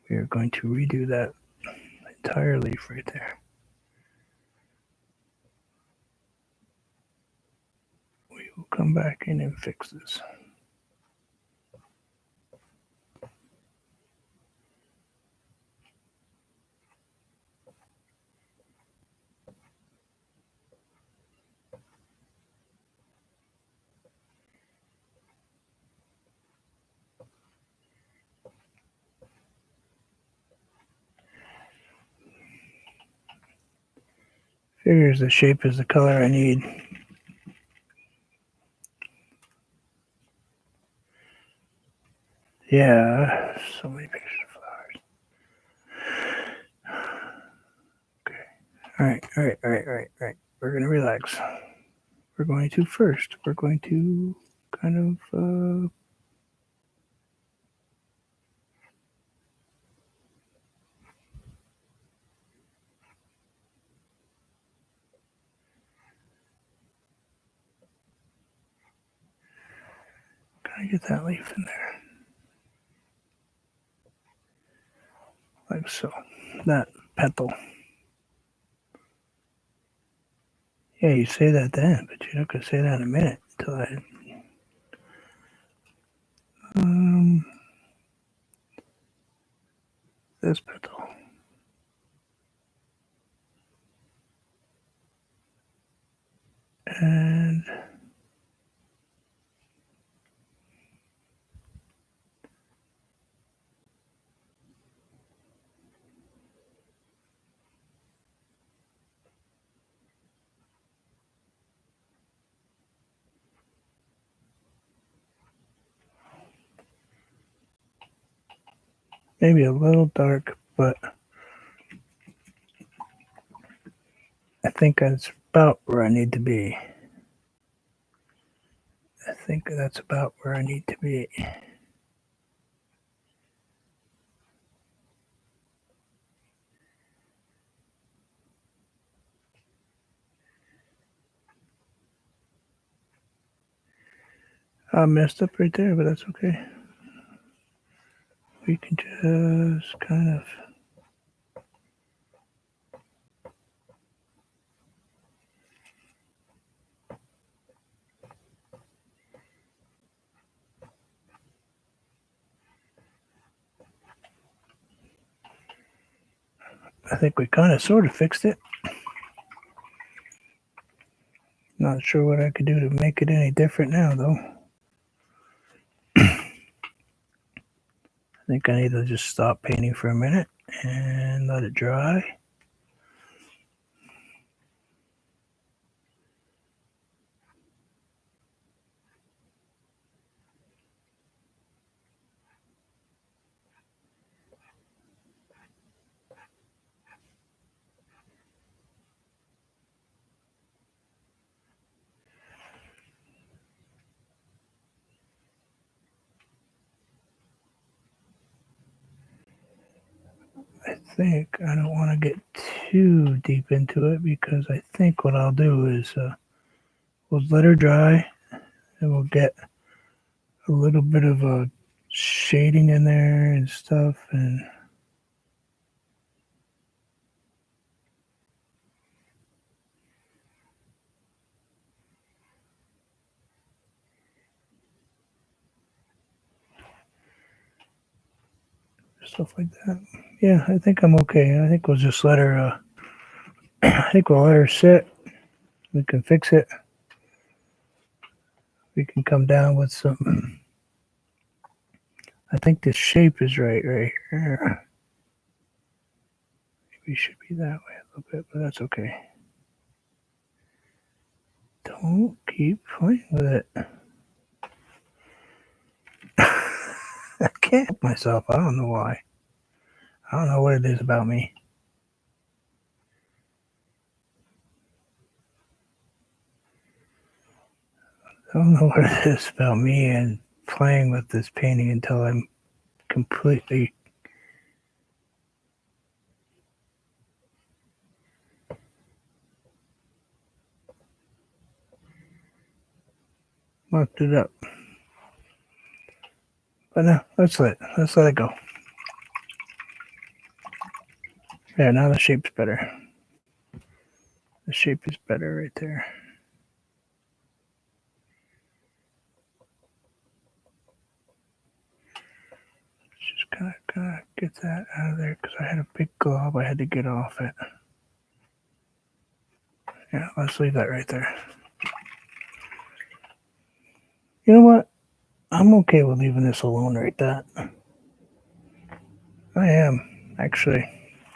We are going to redo that entire leaf right there. We will come back in and fix this. Figures the shape is the color I need. Yeah, so many pictures of flowers. Okay. All right. We're going to relax. We're going to kind of kind of get that leaf in there. Like so. That petal. Yeah, you say that then, but you're not going to say that in a minute until I. This petal. And maybe a little dark, but I think that's about where I need to be. I think that's about where I need to be. I messed up right there, but that's okay. We can just kind of. I think we kind of sort of fixed it. Not sure what I could do to make it any different now, though. I think I need to just stop painting for a minute and let it dry. I think I don't want to get too deep into it because I think what I'll do is we'll let her dry and we'll get a little bit of a shading in there and stuff, and stuff like that. Yeah, I think I'm okay. I think we'll just let her I think we'll let her sit We can fix it. We can come down with some. I think this shape is right here. Maybe it should be that way a little bit, but that's okay. Don't keep playing with it. I can't help myself. I don't know why. I don't know what it is about me. I don't know what it is about me and playing with this painting until I'm completely mucked it up. But no, let's let it go. Yeah, now the shape's better. The shape is better right there. Just gotta get that out of there because I had a big glob I had to get off it. Yeah, let's leave that right there. You know what? I'm okay with leaving this alone right that. I am actually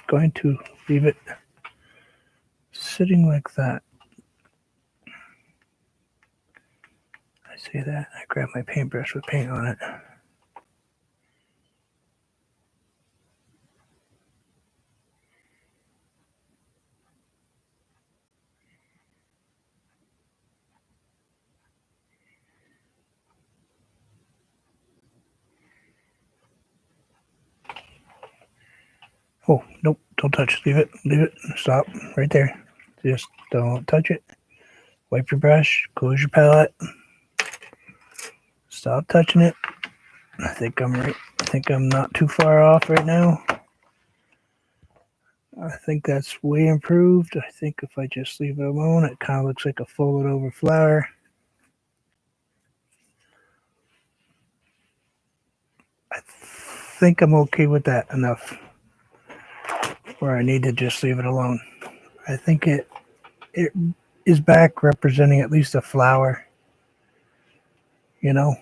going to leave it sitting like that. I say that. I grab my paintbrush with paint on it. Oh, nope. Don't touch. Leave it. Leave it. Stop. Right there. Just don't touch it. Wipe your brush. Close your palette. Stop touching it. I think I'm right. I think I'm not too far off right now. I think that's way improved. I think if I just leave it alone, it kind of looks like a folded over flower. I think I'm okay with that enough where I need to just leave it alone. I think it is back representing at least a flower, you know,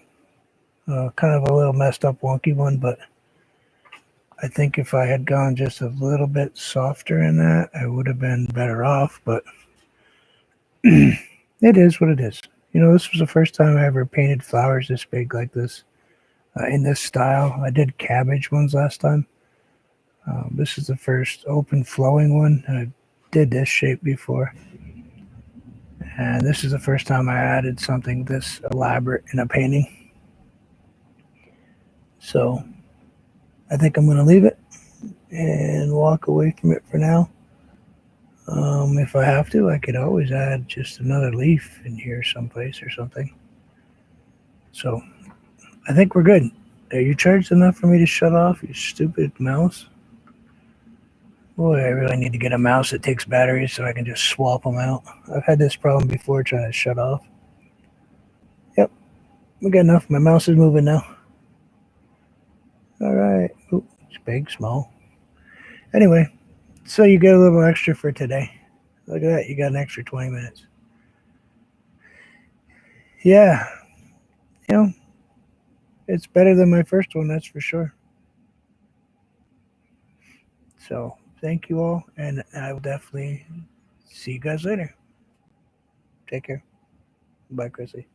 kind of a little messed up wonky one, but I think if I had gone just a little bit softer in that, I would have been better off, but it is what it is. You know, this was the first time I ever painted flowers this big like this, in this style. I did cabbage ones last time. This is the first open flowing one. I did this shape before. And this is the first time I added something this elaborate in a painting. So I think I'm going to leave it and walk away from it for now. If I have to, I could always add just another leaf in here someplace or something. So I think we're good. Are you charged enough for me to shut off, you stupid mouse? Boy, I really need to get a mouse that takes batteries so I can just swap them out. I've had this problem before trying to shut off. Yep, we got enough. My mouse is moving now. All right. Ooh, it's big, small. Anyway, so you get a little extra for today. Look at that. You got an extra 20 minutes. Yeah. You know, it's better than my first one, that's for sure. So thank you all, and I will definitely see you guys later. Take care. Bye, Chrissy.